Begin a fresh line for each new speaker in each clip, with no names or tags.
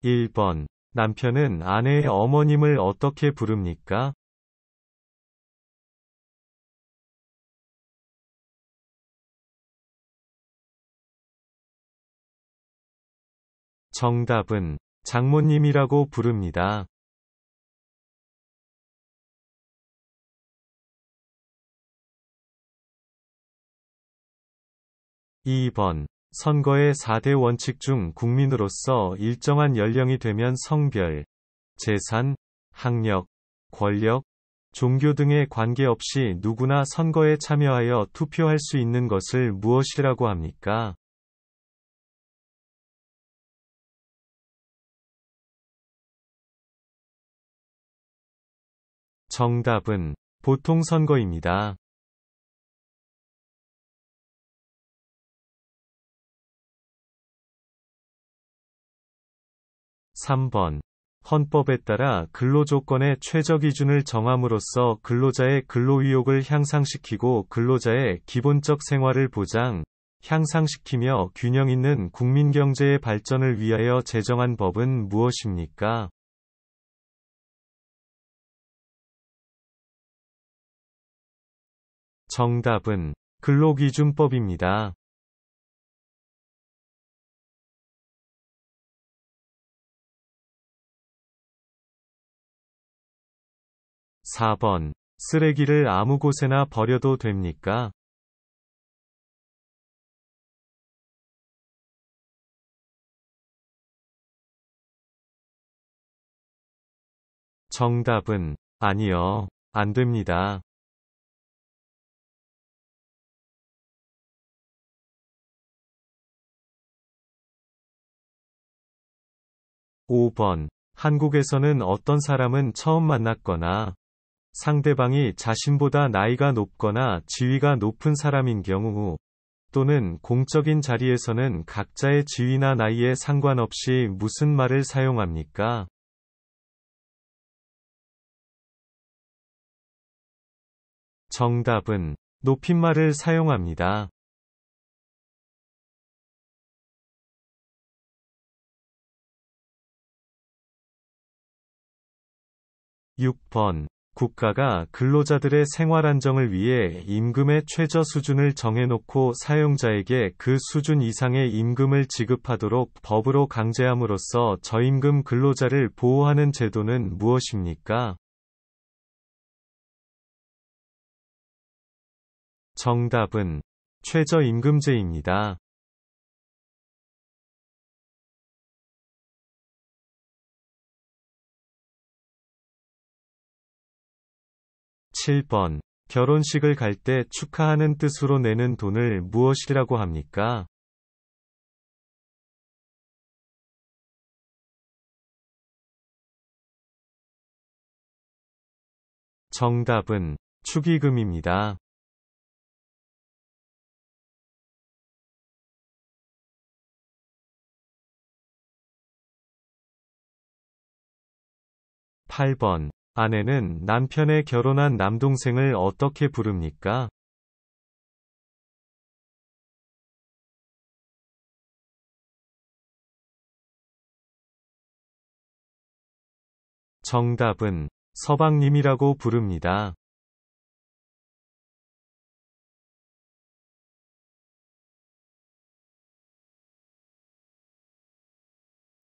1번. 남편은 아내의 어머님을 어떻게 부릅니까? 정답은 장모님이라고 부릅니다. 2번. 선거의 4대 원칙 중 국민으로서 일정한 연령이 되면 성별, 재산, 학력, 권력, 종교 등에 관계없이 누구나 선거에 참여하여 투표할 수 있는 것을 무엇이라고 합니까? 정답은 보통선거입니다. 3번. 헌법에 따라 근로조건의 최저기준을 정함으로써 근로자의 근로의욕을 향상시키고 근로자의 기본적 생활을 보장, 향상시키며 균형 있는 국민경제의 발전을 위하여 제정한 법은 무엇입니까? 정답은 근로기준법입니다. 4번. 쓰레기를 아무 곳에나 버려도 됩니까? 정답은 아니요. 안 됩니다. 5번. 한국에서는 어떤 사람은 처음 만났거나 상대방이 자신보다 나이가 높거나 지위가 높은 사람인 경우 또는 공적인 자리에서는 각자의 지위나 나이에 상관없이 무슨 말을 사용합니까? 정답은 높임말을 사용합니다. 6번. 국가가 근로자들의 생활 안정을 위해 임금의 최저 수준을 정해놓고 사용자에게 그 수준 이상의 임금을 지급하도록 법으로 강제함으로써 저임금 근로자를 보호하는 제도는 무엇입니까? 정답은 최저임금제입니다. 7번. 결혼식을 갈 때 축하하는 뜻으로 내는 돈을 무엇이라고 합니까? 정답은 축의금입니다. 8번. 아내는 남편의 결혼한 남동생을 어떻게 부릅니까? 정답은 서방님이라고 부릅니다.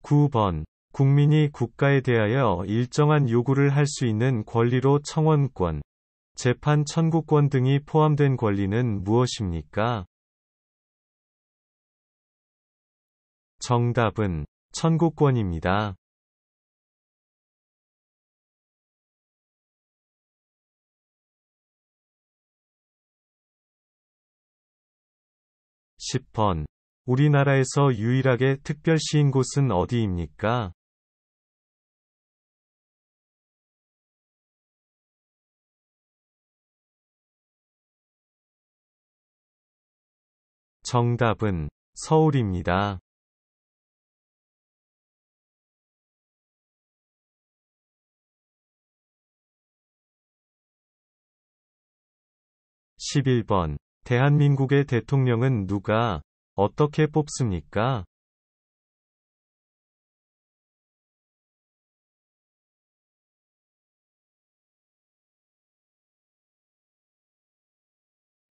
9번. 국민이 국가에 대하여 일정한 요구를 할 수 있는 권리로 청원권, 재판 청구권 등이 포함된 권리는 무엇입니까? 정답은 청구권입니다. 10번. 우리나라에서 유일하게 특별시인 곳은 어디입니까? 정답은 서울입니다. 11번. 대한민국의 대통령은 누가, 어떻게 뽑습니까?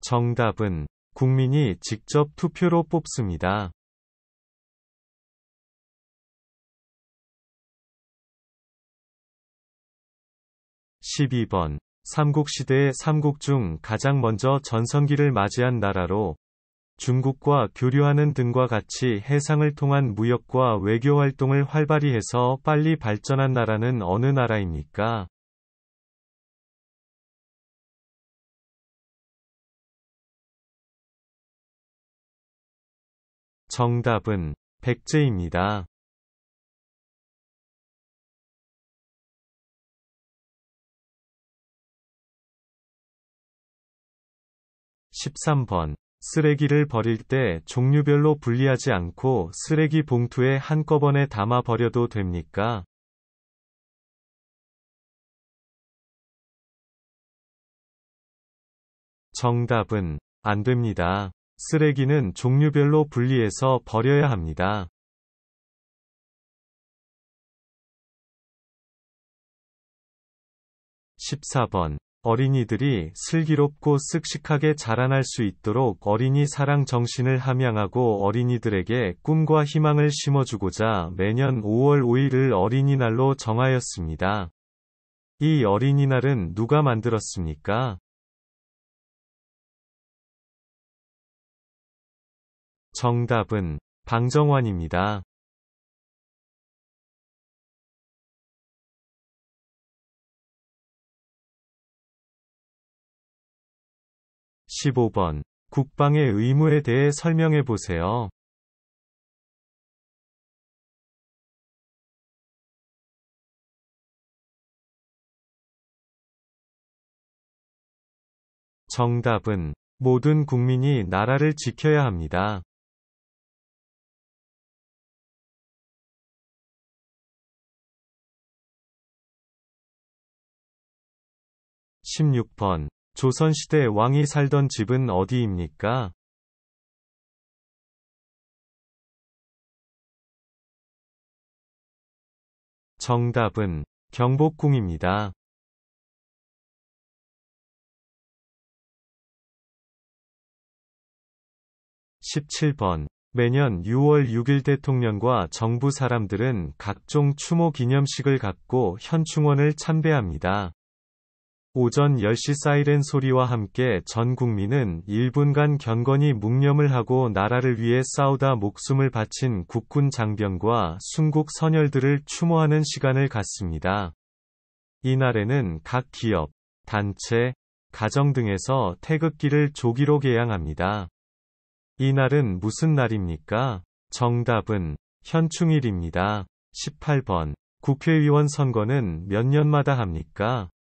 정답은 국민이 직접 투표로 뽑습니다. 12번. 삼국시대의 삼국 중 가장 먼저 전성기를 맞이한 나라로 중국과 교류하는 등과 같이 해상을 통한 무역과 외교 활동을 활발히 해서 빨리 발전한 나라는 어느 나라입니까? 정답은 백제입니다. 13번. 쓰레기를 버릴 때 종류별로 분리하지 않고 쓰레기 봉투에 한꺼번에 담아 버려도 됩니까? 정답은 안 됩니다. 쓰레기는 종류별로 분리해서 버려야 합니다. 14번. 어린이들이 슬기롭고 쓱쓱하게 자라날 수 있도록 어린이 사랑 정신을 함양하고 어린이들에게 꿈과 희망을 심어주고자 매년 5월 5일을 어린이날로 정하였습니다. 이 어린이날은 누가 만들었습니까? 정답은 방정환입니다. 15번. 국방의 의무에 대해 설명해 보세요. 정답은 모든 국민이 나라를 지켜야 합니다. 16번. 조선시대 왕이 살던 집은 어디입니까? 정답은 경복궁입니다. 17번. 매년 6월 6일 대통령과 정부 사람들은 각종 추모 기념식을 갖고 현충원을 참배합니다. 오전 10시 사이렌 소리와 함께 전 국민은 1분간 경건히 묵념을 하고 나라를 위해 싸우다 목숨을 바친 국군 장병과 순국 선열들을 추모하는 시간을 갖습니다. 이날에는 각 기업, 단체, 가정 등에서 태극기를 조기로 개양합니다. 이날은 무슨 날입니까? 정답은 현충일입니다. 18번. 국회의원 선거는 몇 년마다 합니까?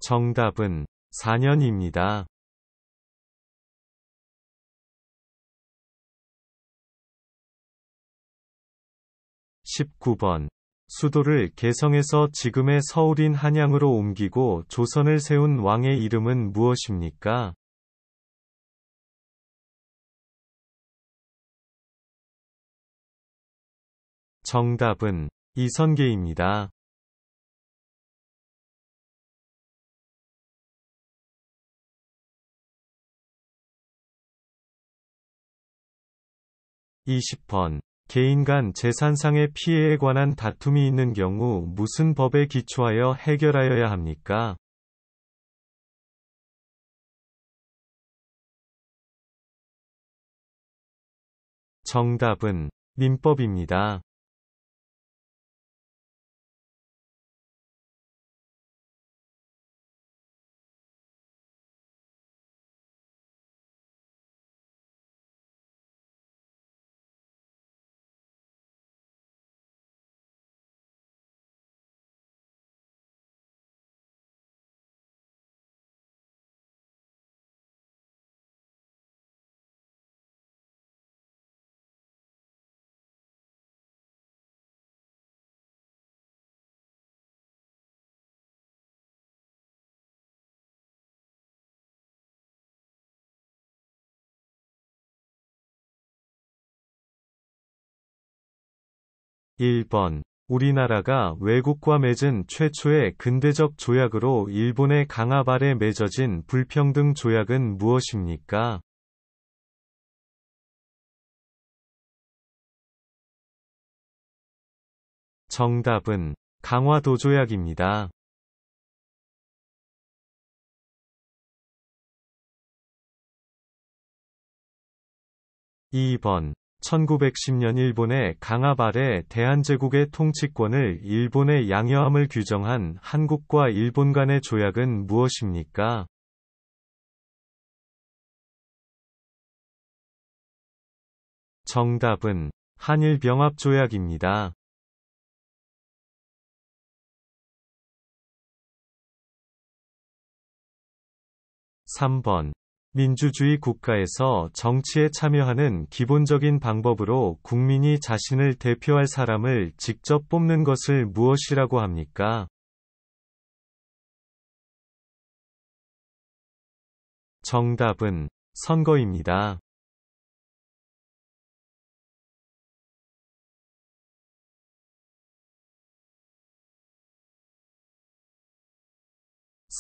정답은 4년입니다. 19번. 수도를 개성에서 지금의 서울인 한양으로 옮기고 조선을 세운 왕의 이름은 무엇입니까? 정답은 이선계입니다. 20번. 개인 간 재산상의 피해에 관한 다툼이 있는 경우 무슨 법에 기초하여 해결하여야 합니까? 정답은 민법입니다. 1번. 우리나라가 외국과 맺은 최초의 근대적 조약으로 일본의 강압 아래 맺어진 불평등 조약은 무엇입니까? 정답은 강화도조약입니다. 2번. 1910년 일본의 강압 아래 대한제국의 통치권을 일본에 양여함을 규정한 한국과 일본 간의 조약은 무엇입니까? 정답은 한일병합조약입니다. 3번. 민주주의 국가에서 정치에 참여하는 기본적인 방법으로 국민이 자신을 대표할 사람을 직접 뽑는 것을 무엇이라고 합니까? 정답은 선거입니다.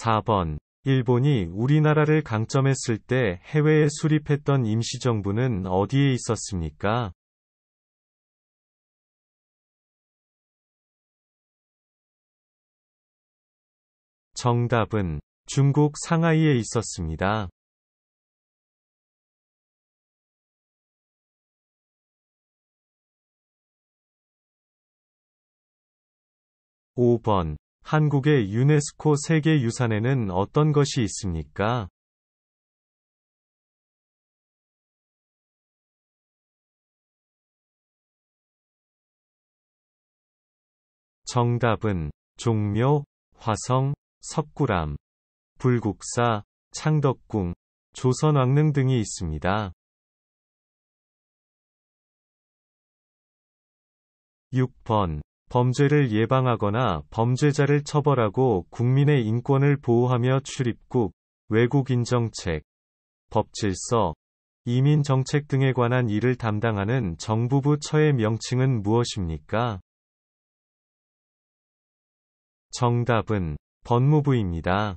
4번. 일본이 우리나라를 강점했을 때 해외에 수립했던 임시정부는 어디에 있었습니까? 정답은 중국 상하이에 있었습니다. 5번. 한국의 유네스코 세계유산에는 어떤 것이 있습니까? 정답은 종묘, 화성, 석굴암, 불국사, 창덕궁, 조선왕릉 등이 있습니다. 6번. 범죄를 예방하거나 범죄자를 처벌하고 국민의 인권을 보호하며 출입국, 외국인정책, 법질서, 이민정책 등에 관한 일을 담당하는 정부부 처의 명칭은 무엇입니까? 정답은 법무부입니다.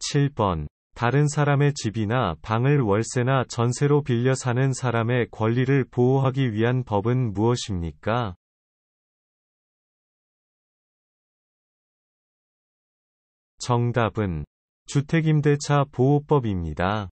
7번. 다른 사람의 집이나 방을 월세나 전세로 빌려 사는 사람의 권리를 보호하기 위한 법은 무엇입니까? 정답은 주택임대차 보호법입니다.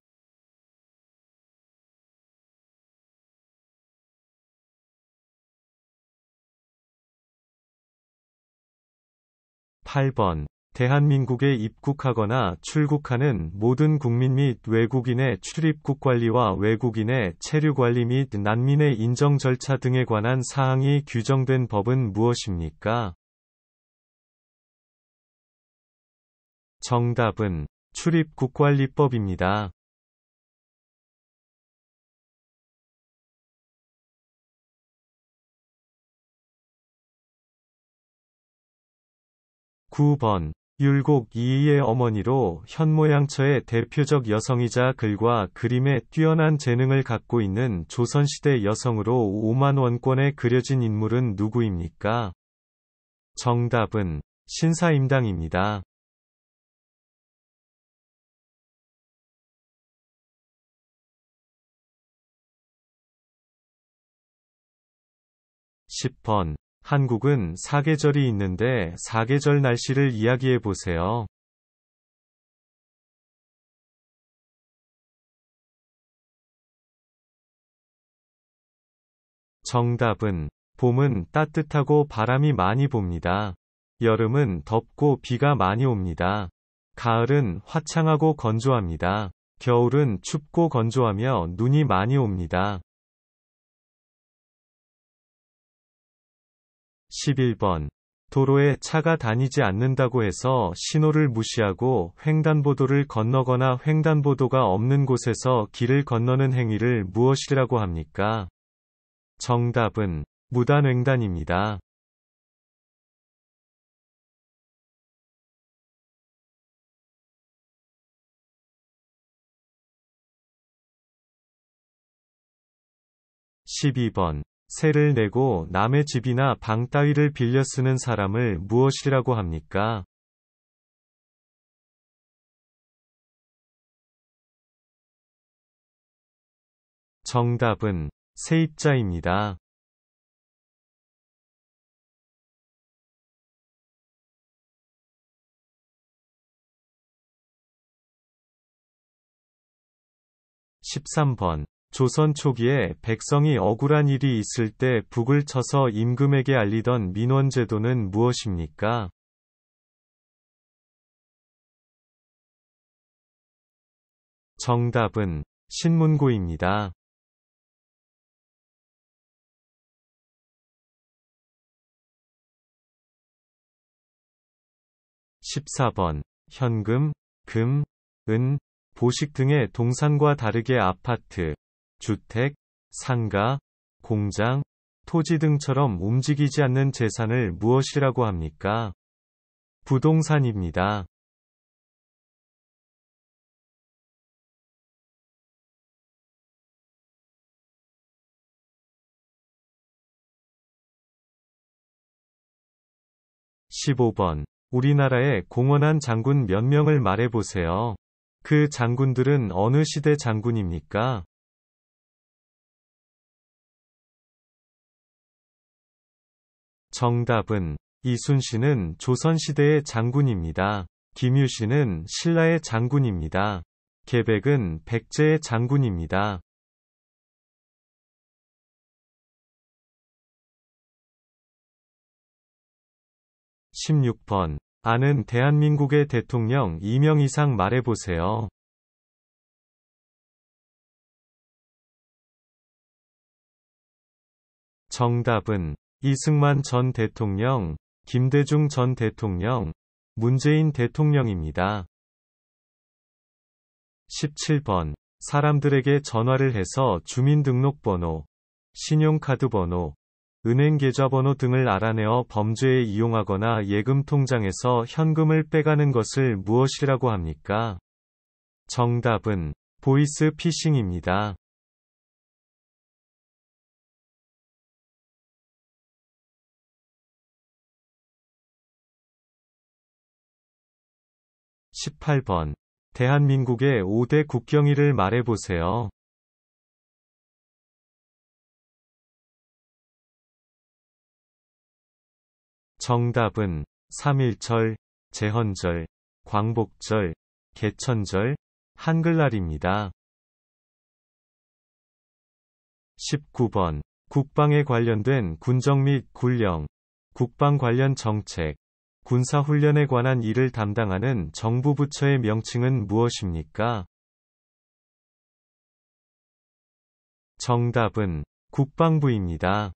8번. 대한민국에 입국하거나 출국하는 모든 국민 및 외국인의 출입국 관리와 외국인의 체류 관리 및 난민의 인정 절차 등에 관한 사항이 규정된 법은 무엇입니까? 정답은 출입국관리법입니다. 9번. 율곡 이이의 어머니로 현모양처의 대표적 여성이자 글과 그림에 뛰어난 재능을 갖고 있는 조선시대 여성으로 5만 원권에 그려진 인물은 누구입니까? 정답은 신사임당입니다. 10번. 한국은 사계절이 있는데 사계절 날씨를 이야기해 보세요. 정답은 봄은 따뜻하고 바람이 많이 붑니다. 여름은 덥고 비가 많이 옵니다. 가을은 화창하고 건조합니다. 겨울은 춥고 건조하며 눈이 많이 옵니다. 11번. 도로에 차가 다니지 않는다고 해서 신호를 무시하고 횡단보도를 건너거나 횡단보도가 없는 곳에서 길을 건너는 행위를 무엇이라고 합니까? 정답은 무단횡단입니다. 12번. 세를 내고 남의 집이나 방 따위를 빌려 쓰는 사람을 무엇이라고 합니까? 정답은 세입자입니다. 13번. 조선 초기에 백성이 억울한 일이 있을 때 북을 쳐서 임금에게 알리던 민원제도는 무엇입니까? 정답은 신문고입니다. 14번. 현금, 금, 은, 보식 등의 동산과 다르게 아파트, 주택, 상가, 공장, 토지 등처럼 움직이지 않는 재산을 무엇이라고 합니까? 부동산입니다. 15번. 우리나라에 공헌한 장군 몇 명을 말해보세요. 그 장군들은 어느 시대 장군입니까? 정답은 이순신은 조선시대의 장군입니다. 김유신은 신라의 장군입니다. 계백은 백제의 장군입니다. 16번. 아는 대한민국의 대통령 2명 이상 말해보세요. 정답은 이승만 전 대통령, 김대중 전 대통령, 문재인 대통령입니다. 17번. 사람들에게 전화를 해서 주민등록번호, 신용카드번호, 은행계좌번호 등을 알아내어 범죄에 이용하거나 예금통장에서 현금을 빼가는 것을 무엇이라고 합니까? 정답은 보이스 피싱입니다. 18번. 대한민국의 5대 국경일을 말해보세요. 정답은 3.1절, 제헌절, 광복절, 개천절, 한글날입니다. 19번. 국방에 관련된 군정 및 군령, 국방 관련 정책, 군사훈련에 관한 일을 담당하는 정부 부처의 명칭은 무엇입니까? 정답은 국방부입니다.